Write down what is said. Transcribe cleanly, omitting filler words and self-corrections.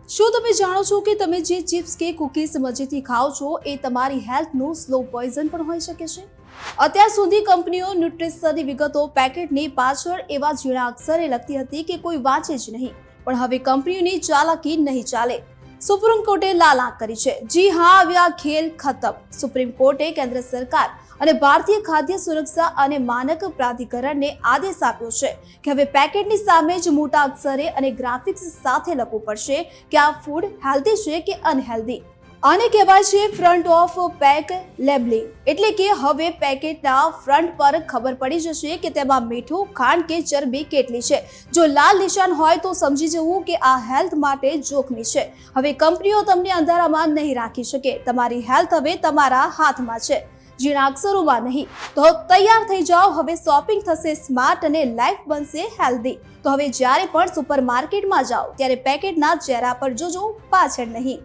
શું તમે જાણો છો કે તમે જે ચિપ્સ કે કૂકીઝ મજેથી ખાઓ છો એ તમારી હેલ્થનું સ્લો પોઈઝન પણ હોઈ શકે છે? અત્યાર સુધી કંપનીઓ ન્યુટ્રિશનની વિગતો પેકેટની પાછળ એવા ઝીણા અક્ષરે લખતી હતી કે કોઈ વાંચે જ નહીં, પણ હવે કંપનીઓની ચાલાકી નહીં ચાલે. સુપ્રીમ કોર્ટે લાલ આંખ કરી છે. જી હા, હવે આ ખેલ ખતમ. સુપ્રીમ કોર્ટે કેન્દ્ર સરકાર અને ભારતીય ખાદ્ય સુરક્ષા અને માનક પ્રાધિકરણને આદેશ આપ્યો છે કે હવે પેકેટની સામે જ મોટા અક્ષરે અને ગ્રાફિક્સ સાથે લખવું પડશે કે આ ફૂડ હેલ્ધી છે કે અનહેલ્ધી. આને કહેવાય છે ફ્રન્ટ ઓફ પેક લેબલિંગ, એટલે કે હવે પેકેટના ફ્રન્ટ પર ખબર પડી જશે કે તેમાં મીઠું, ખાંડ કે ચરબી કેટલી છે. જો લાલ નિશાન હોય તો સમજી જવું કે આ હેલ્થ માટે જોખમી છે. હવે કંપનીઓ તમને અંધારામાં નહીં રાખી શકે. તમારી હેલ્થ હવે તમારા હાથમાં છે, ઝીણા અક્ષરોમાં નહીં. તો તૈયાર થઈ જાઓ, હવે શોપિંગ થશે સ્માર્ટ અને લાઈફ બનશે હેલ્ધી. તો હવે જ્યારે પણ સુપર માર્કેટમાં જાઓ ત્યારે પેકેટના ચહેરા પર જોજો, પાછળ નહીં.